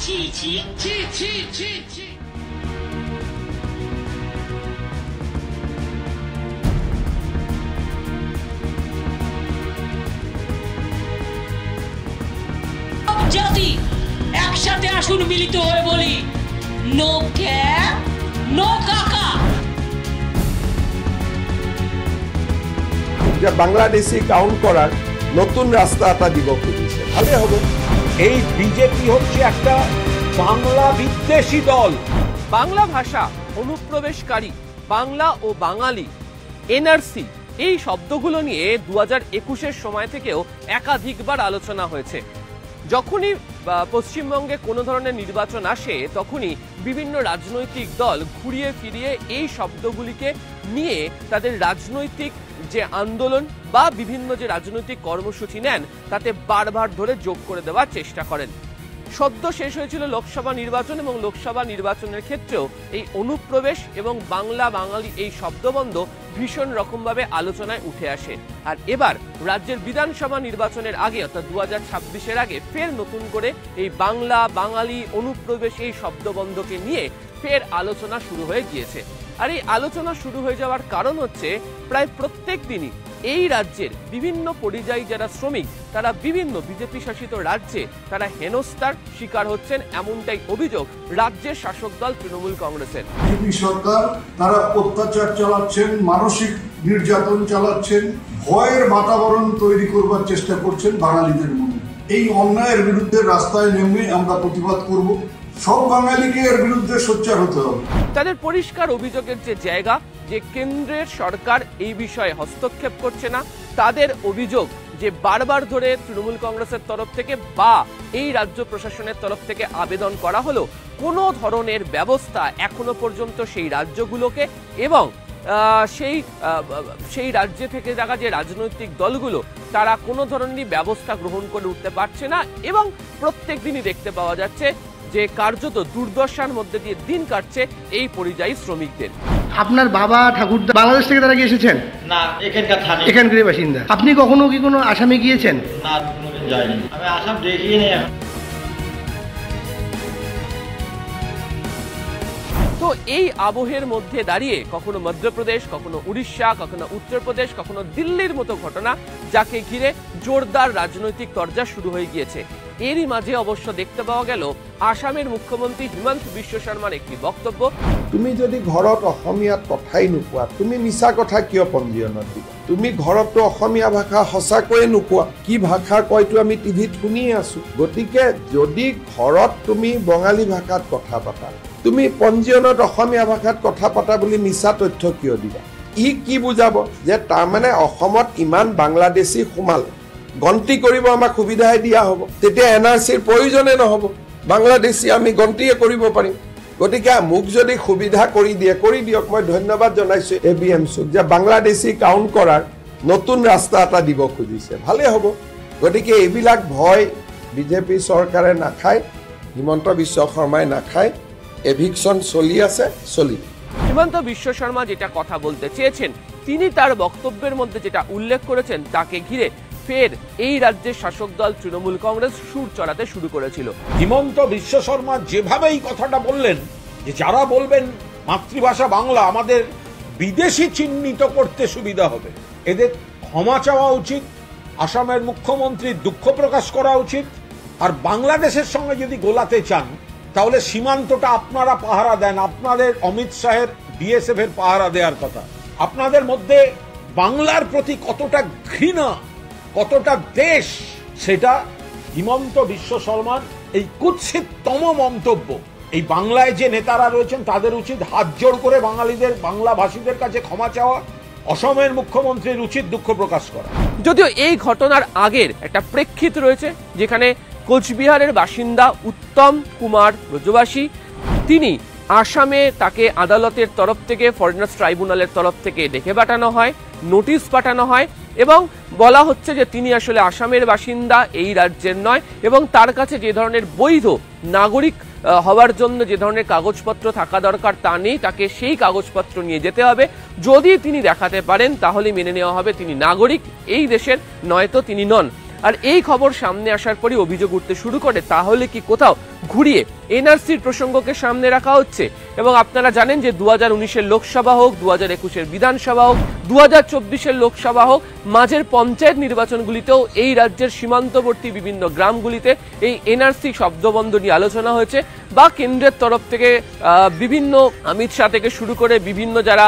জাতি একসাথে আসুন, মিলিত হয়ে বলি নো ক্যাপ নো কাকা। বাংলাদেশি কাউন্ট করার নতুন রাস্তাটা দিব খুঁজছে, ভালো হবে। এই বিজেপি হচ্ছে একটা বাংলা বিদ্বেষী দল। বাংলা ভাষা অনুপ্রবেশকারী, বাংলা ও বাঙালি, এনআরসি এই শব্দগুলো নিয়ে 2021-এর সময় থেকেও একাধিকবার আলোচনা হয়েছে। যখনই পশ্চিমবঙ্গে কোনো ধরনের নির্বাচন আসে তখনই বিভিন্ন রাজনৈতিক দল ঘুরিয়ে ফিরিয়ে এই শব্দগুলিকে নিয়ে তাদের রাজনৈতিক যে আন্দোলন বা বিভিন্ন যে রাজনৈতিক কর্মসূচি নেন তাতে বারবার ধরে যোগ করে দেওয়ার চেষ্টা করেন। সদ্য শেষ হয়েছিল লোকসভা নির্বাচন এবং লোকসভা নির্বাচনের ক্ষেত্রেও এই অনুপ্রবেশ এবং বাংলা বাঙালি এই শব্দবন্ধ ভীষণ রকমভাবে আলোচনায় উঠে আসে। আর এবার রাজ্যের বিধানসভা নির্বাচনের আগে অর্থাৎ 2026-এর আগে ফের নতুন করে এই বাংলা বাঙালি অনুপ্রবেশ এই শব্দবন্ধকে নিয়ে ফের আলোচনা শুরু হয়ে গিয়েছে। আর এই আলোচনা শুরু হয়ে যাওয়ার কারণ হচ্ছে প্রায় প্রত্যেক দিনই এই রাজ্যের বিভিন্ন পরিযায়ী যারা শ্রমিক তারা বিভিন্ন বিজেপি শাসিত রাজ্যে তারা হেনস্থার শিকার হচ্ছেন, এমনটাই অভিযোগ রাজ্যের শাসক দল তৃণমূল কংগ্রেসের। বিজেপি সরকার তারা অত্যাচার চালাচ্ছেন, মানসিক নির্যাতন চালাচ্ছেন, ভয়ের বাতাবরণ তৈরি করবার চেষ্টা করছেন বাঙালিদের মনে। এই অন্যায়ের বিরুদ্ধে রাস্তায় নেমে আমরা প্রতিবাদ করব। সব বাঙালিকে এর বিরুদ্ধে সোচ্চার হতে হবে। তাদের পরিষ্কার অভিযোগের যে জায়গা যে কেন্দ্রের সরকার এই বিষয়ে হস্তক্ষেপ করছে না, তাদের অভিযোগ যে বারবার ধরে তৃণমূল কংগ্রেসের তরফ থেকে বা এই রাজ্য প্রশাসনের তরফ থেকে আবেদন করা হলো কোনো ধরনের ব্যবস্থা এখনো পর্যন্ত সেই রাজ্যগুলোকে এবং সেই রাজ্যে থেকে থাকা যে রাজনৈতিক দলগুলো তারা কোনো ধরনের ব্যবস্থা গ্রহণ করে উঠতে পারছে না এবং প্রত্যেক দিনই দেখতে পাওয়া যাচ্ছে যে কার্যত দুর্দশার মধ্যে দিয়ে দিন কাটছে এই পরিযায়ী শ্রমিকদের। আপনার বাবা ঠাকুরদা বাংলাদেশ থেকে তারা কি এসেছেন? না, এখানকারই বাসিন্দা। আপনি কখনো কি কোনো আসামে গিয়েছেন? না, কোনোদিন যাইনি, আমি আসাম দেখিয়ে নেই। তো এই আবহের মধ্যে দাঁড়িয়ে কখনো মধ্যপ্রদেশ, কখনো উড়িষ্যা, কখনো উত্তরপ্রদেশ, কখনো দিল্লির মতো ঘটনা যাকে ঘিরে জোরদার রাজনৈতিক তরজা শুরু হয়ে গিয়েছে। এরই মাঝে অবশ্য দেখতে পাওয়া গেল আসামের মুখ্যমন্ত্রী হিমন্ত বিশ্ব শর্মার একটি বক্তব্য। তুমি যদি ঘৰত অসমীয়াত কথাই নোকোৱা তুমি মিছা কথা কিয় পঞ্জীয়নত দিবা? তুমি ঘৰতো অসমীয়া ভাষা সঁচাকৈয়ে নোকোৱা, কি ভাষা কয়তো আমি টিভিত শুনিয়ে আছো। গতিকে যদি ঘৰত তুমি বঙালী ভাষাত কথা পাতা, তুমি পঞ্জীয়নত অসমীয়া ভাষাত কথা পাতা বুলি মিছা তথ্য কিয় দিবা? ই কি বুজাব যে তাৰমানে অসমত ইমান বাংলাদেশী সোমালে গন্তি কৰিব আমাক সুবিধাই দিয়া হ'ব, তেতিয়া এনআৰচিৰ প্ৰয়োজনে নহ'ব, বাংলাদেশী আমি গন্তিয়ে কৰিব পাৰিম। গতিকে মোক যদি সুবিধা কৰি দিয়ক। মই ধন্যবাদ জনাইছোঁ ABMCক যে বাংলাদেশী কাউন্ট কৰাৰ নতুন ৰাস্তা এটা দিব খুজিছে, ভালে হ'ব। গতিকে এইবিলাক ভয় বিজেপি চৰকাৰে নাখায়, হিমন্ত বিশ্ব শৰ্মাই নাখায়। এভিকশন চলি আছে, চলিব। হিমন্ত বিশ্ব শর্মা যেটা কথা বলতে চেয়েছেন তিনি তার বক্তব্যের মধ্যে যেটা উল্লেখ করেছেন তাকে ঘিরে ফের এই রাজ্যের শাসক দল তৃণমূল কংগ্রেস সুর চড়াতে শুরু করেছিল। হিমন্ত বিশ্ব শর্মা যেভাবে এই কথাটা বললেন যে যারা বলবেন মাতৃভাষা বাংলা আমাদের বিদেশি চিহ্নিত করতে সুবিধা হবে, এদের ক্ষমা চাওয়া উচিত, আসামের মুখ্যমন্ত্রী দুঃখ প্রকাশ করা উচিত। আর বাংলাদেশের সঙ্গে যদি গোলাতে চান তাহলে সীমান্তটা আপনারা পাহারা দেন, আপনাদের অমিত শাহের BSF এর পাহারা দেওয়ার কথা। আপনাদের মধ্যে বাংলার প্রতি কতটা ঘৃণা, কতটা দেশ, সেটা হিমন্ত বিশ্ব শর্মার এই কুৎসিততম মন্তব্য। এই বাংলায় যে নেতারা রয়েছেন তাদের উচিত হাত জোড় করে বাঙালিদের, বাংলা ভাষীদের কাছে ক্ষমা চাওয়া, অসমের মুখ্যমন্ত্রীর উচিত দুঃখ প্রকাশ করা। যদিও এই ঘটনার আগের একটা প্রেক্ষিত রয়েছে যেখানে কোচবিহারের বাসিন্দা উত্তম কুমার ব্রজবাসী তিনি আসামে তাকে আদালতের তরফ থেকে ফরেনার্স ট্রাইব্যুনালের তরফ থেকে ডেকে পাঠানো হয়, নোটিশ পাঠানো হয় এবং বলা হচ্ছে যে তিনি আসলে আসামের বাসিন্দা, এই রাজ্যের নয় এবং তার কাছে যে ধরনের বৈধ নাগরিক হওয়ার জন্য যে ধরনের কাগজপত্র থাকা দরকার তা নেই, তাকে সেই কাগজপত্র নিয়ে যেতে হবে। যদি তিনি দেখাতে পারেন তাহলে মেনে নেওয়া হবে তিনি নাগরিক এই দেশের, নয়তো তিনি নন। আর এই খবর সামনে আসার পরই অভিযোগ উঠতে শুরু করে তাহলে কি কোথাও ঘুরিয়ে এনআরসির প্রসঙ্গকে সামনে রাখা হচ্ছে। এবং আপনারা জানেন যে 2019-এর লোকসভা হোক, 2021-এর বিধানসভা হোক, 2024-এর লোকসভা হোক, মাঝের পঞ্চায়েত নির্বাচনগুলিতেও এই রাজ্যের সীমান্তবর্তী বিভিন্ন গ্রামগুলিতে এই এনআরসি শব্দবন্ধ নিয়ে আলোচনা হয়েছে। বা কেন্দ্রের তরফ থেকে বিভিন্ন অমিত শাহ থেকে শুরু করে বিভিন্ন যারা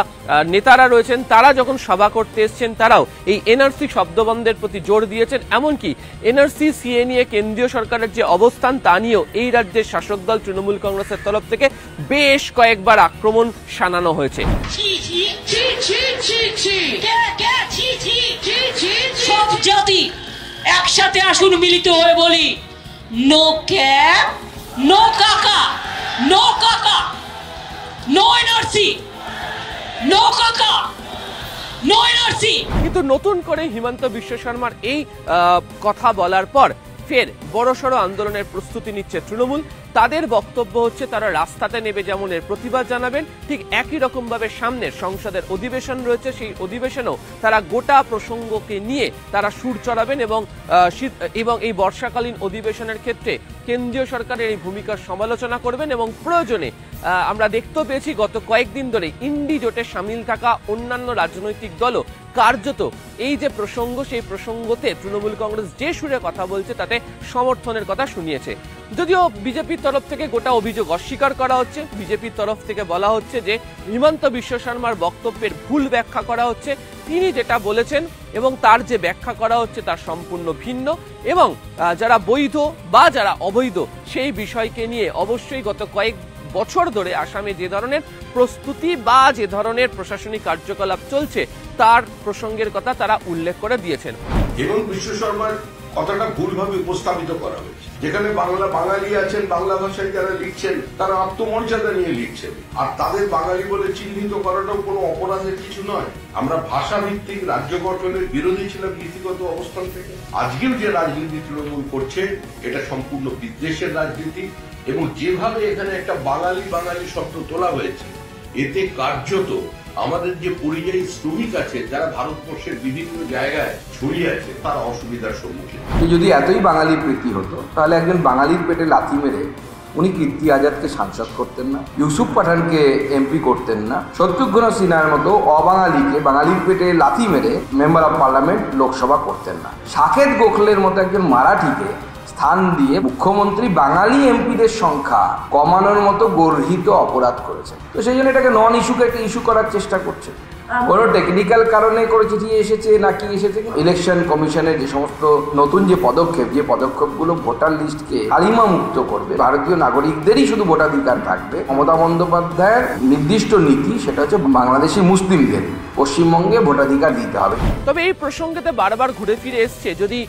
নেতারা রয়েছেন তারা যখন সভা করতে এসছেন তারাও এই এনআরসি শব্দবন্ধের প্রতি জোর দিয়েছেন। এমনকি এনআরসি সিএ নিয়ে কেন্দ্রীয় সরকারের যে অবস্থান তা নিয়েও এই রাজ্যের শাসক দল তৃণমূল কংগ্রেসের তরফ থেকে বেশ কয়েকবার আক্রমণ শানানো হয়েছে। সব জাতি একসাথে আসুন, মিলিত হয়ে বলি নো ক্যাপ, নো কাকা, নো কাকা, নো এনআরসি, নো কাকা, নো এনআরসি। কিন্তু নতুন করে হিমন্ত বিশ্ব শর্মার এই কথা বলার পর ফের বড়সড় আন্দোলনের প্রস্তুতি নিচ্ছে তৃণমূল। তাদের বক্তব্য হচ্ছে তারা রাস্তাতে নেমে যেমন এর প্রতিবাদ জানাবেন, ঠিক একই রকম ভাবে সামনের সংসদের অধিবেশন রয়েছে, সেই অধিবেশনেও তারা গোটা প্রসঙ্গকে নিয়ে তারা সুর চড়াবেন এবং এই বর্ষাকালীন অধিবেশনের ক্ষেত্রে কেন্দ্রীয় সরকারের এই ভূমিকার সমালোচনা করবেন। এবং প্রয়োজনে আমরা দেখতে পেয়েছি গত কয়েকদিন ধরে ইন্ডি জোটে সামিল থাকা অন্যান্য রাজনৈতিক দলও কার্যত এই যে প্রসঙ্গ, সেই প্রসঙ্গতে তৃণমূল কংগ্রেস যে সুরে কথা বলছে তাতে সমর্থনের কথা শুনিয়েছে। যদিও বিজেপির তরফ থেকে গোটা অভিযোগ অস্বীকার করা হচ্ছে। বিজেপির তরফ থেকে বলা হচ্ছে যে হিমন্ত বিশ্ব শর্মার বক্তব্যের ভুল ব্যাখ্যা করা হচ্ছে। তিনি যেটা বলেছেন এবং তার যে ব্যাখ্যা করা হচ্ছে তার সম্পূর্ণ ভিন্ন, এবং যারা বৈধ বা যারা অবৈধ সেই বিষয়কে নিয়ে অবশ্যই গত কয়েক বছর ধরে আসামে যে ধরনের প্রস্তুতি বা যে ধরনের প্রশাসনিক কার্যকলাপ চলছে তার প্রসঙ্গের কথা তারা উল্লেখ করে দিয়েছেন। এবং বিশ্ব শর্মার কথাটা ভুলভাবে উপস্থাপিত করা হয়েছে, যেখানে বাঙালি আছেন, বাংলা ভাষায় যারা লিখছেন তারা আত্মমর্যাদা নিয়ে লিখছেন, আর তাদের বাঙালি বলে চিহ্নিত করাটাও কোনো অপরাধের কিছু নয়। আমরা ভাষা ভিত্তিক রাজ্য গঠনের বিরোধী ছিলাম নীতিগত অবস্থান থেকে। আজকেও যে রাজনীতি তৃণমূল করছে এটা সম্পূর্ণ বিদ্বেষের রাজনীতি, এবং যেভাবে এখানে একটা বাঙালি শব্দ তোলা হয়েছে এতে কার্যত আমাদের যে পরিযায়ী শ্রমিক আছে যারা ভারতবর্ষের বিভিন্ন জায়গায় ছড়িয়ে আছে তারা অসুবিধার সম্মুখীন। যদি এতই বাঙালি প্রীতি হতো তাহলে একজন বাঙালির পেটে লাথি মেরে উনি কীর্তি আজাদকে সাংসদ করতেন না, ইউসুফ পাঠানকে এমপি করতেন না, শত্রুঘ্ন সিনহার মতো অবাঙালিকে বাঙালির পেটে লাথি মেরে মেম্বার অফ পার্লামেন্ট লোকসভা করতেন না, সাকেত গোখলের মতো একজন মারাঠিকে স্থান দিয়ে মুখ্যমন্ত্রী বাঙালি এমপিদের সংখ্যা কমানোর মতো গর্হিত অপরাধ করেছে। তো সেই জন্য এটাকে নন ইস্যুকে একটা ইস্যু করার চেষ্টা করছে। কোনো টেকনিক্যাল কারণে করে চিঠি এসেছে নাকি এসেছে, ইলেকশন কমিশনের যে সমস্ত নতুন যে পদক্ষেপগুলো ভোটার লিস্টকে কালিমা মুক্ত করবে, ভারতীয় নাগরিকদেরই শুধু ভোটাধিকার থাকবে, মমতা বন্দ্যোপাধ্যায়ের নির্দিষ্ট নীতি সেটা হচ্ছে বাংলাদেশি মুসলিমদের পশ্চিমবঙ্গে ভোটাধিকার দিতে হবে। তবে এই প্রসঙ্গতে বারবার ঘুরে ফিরে এসছে, যদি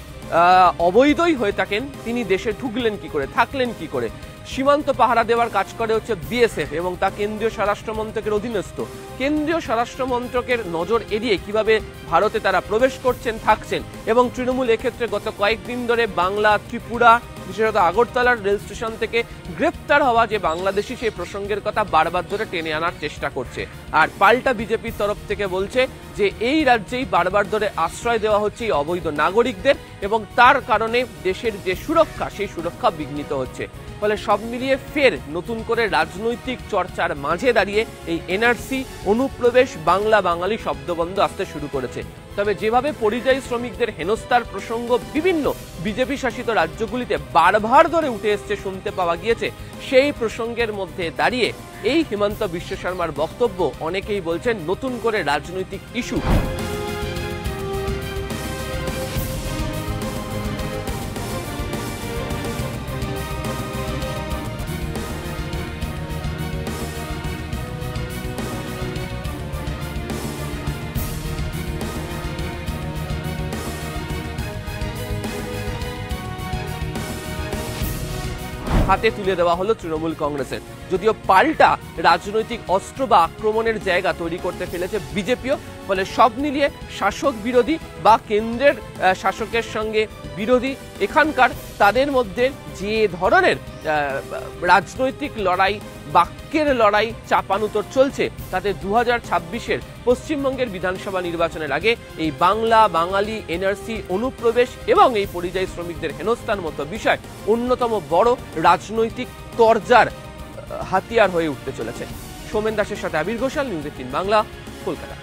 অবৈধই হয়ে থাকেন তিনি দেশে ঢুকলেন কি করে, থাকলেন কি করে? সীমান্ত পাহারা দেওয়ার কাজ করে হচ্ছে বিএসএফ এবং তা কেন্দ্রীয় স্বরাষ্ট্র মন্ত্রকের অধীনস্থ। কেন্দ্রীয় স্বরাষ্ট্র মন্ত্রকের নজর এড়িয়ে কিভাবে ভারতে তারা প্রবেশ করছেন, থাকছেন, এবং তৃণমূল এক্ষেত্রে গত কয়েকদিন ধরে বাংলা, ত্রিপুরা, বিশেষত আগরতলার রেল স্টেশন থেকে গ্রেপ্তার হওয়া যে বাংলাদেশি সেই প্রসঙ্গের কথা বারবার ধরে টেনে আনার চেষ্টা করছে। আর পাল্টা বিজেপির তরফ থেকে বলছে যে এই রাজ্যেই বারবার ধরে আশ্রয় দেওয়া হচ্ছে এই অবৈধ নাগরিকদের, এবং তার কারণে দেশের যে সুরক্ষা সেই সুরক্ষা বিঘ্নিত হচ্ছে। ফলে সব মিলিয়ে ফের নতুন করে রাজনৈতিক চর্চার মাঝে দাঁড়িয়ে এই এনআরসি, অনুপ্রবেশ, বাঙালি শব্দবন্ধ আসতে শুরু করেছে। তবে যেভাবে পরিযায়ী শ্রমিকদের হেনস্থার প্রসঙ্গ বিভিন্ন বিজেপি শাসিত রাজ্যগুলিতে বারবার ধরে উঠে এসছে, শুনতে পাওয়া গিয়েছে, সেই প্রসঙ্গের মধ্যে দাঁড়িয়ে এই হিমন্ত বিশ্ব শর্মার বক্তব্য অনেকেই বলছেন নতুন করে রাজনৈতিক ইস্যু। হাতে তুলে দেওয়া হলো তৃণমূল কংগ্রেসের। যদিও পাল্টা রাজনৈতিক অস্ত্র বা আক্রমণের জায়গা তৈরি করতে ফেলেছে বিজেপিও। ফলে সব মিলিয়ে শাসক বিরোধী বা কেন্দ্রের শাসকের সঙ্গে বিরোধী এখানকার তাদের মধ্যে যে ধরনের রাজনৈতিক লড়াই, বাক্যের লড়াই চাপানুতর চলছে, তাতে 2026-এর পশ্চিমবঙ্গের বিধানসভা নির্বাচনের আগে এই বাংলা, বাঙালি, এনআরসি, অনুপ্রবেশ এবং এই পরিযায়ী শ্রমিকদের হেনস্থার মতো বিষয় অন্যতম বড় রাজনৈতিক তরজার হাতিয়ার হয়ে উঠতে চলেছে। সোমেন দাসের সাথে আবির ঘোষাল, নিউজ 18 বাংলা, কলকাতা।